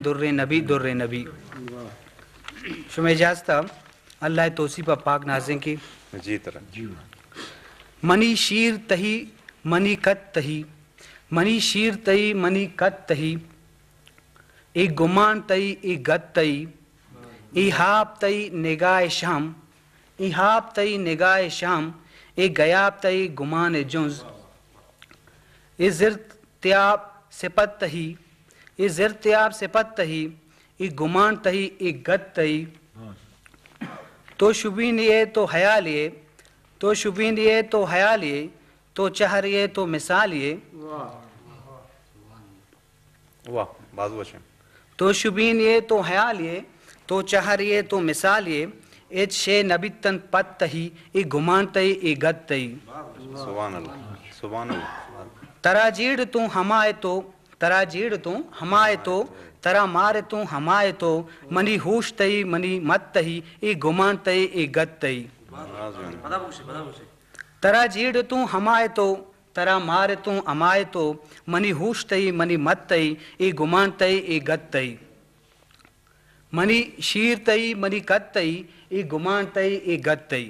दुर्रे नबी शुमे इजाज़त अल्लाह तौसीफ़ पाक नाज़िम की जी तरह मनी शीर तही मनी कत तही मनी शीर तही मनी कत तही ए गुमान तई ए गत तई इहाब तई निगाह शाम इहाब तई निगाह शाम ए गयाब तई गुमान जुज़ ए ज़िरत्याब सिपत तही ए ज़िरत्याब सिपत तही ए गुमान तही ए गत तई तो शुबीन ये तो हया लिए तो शुबीन ये तो हया लिए तो चहर ये तो मिसाल ये वाह बाजू वशम तो शुबीन ये तो हया लिए तो चहर ये तो मिसाल ये एच शे नबी तन पत तही ए गुमान तई ए गत तई सुभान अल्लाह तरा जीड़ तू हमाए तो तरा जीड़ तू हमाए तो तरा मारे तू हमाए तो मनी होश तई मनी मत तही ए गुमान तई ए गत तई तरा जीड़ तू हमाए तो तरा मारे तू अमाए तो मनी होश तई मनी मत तई ए गुमान तई ए गत तई मनी शीर तई मनी कत तई ए गुमान तई ए गत तई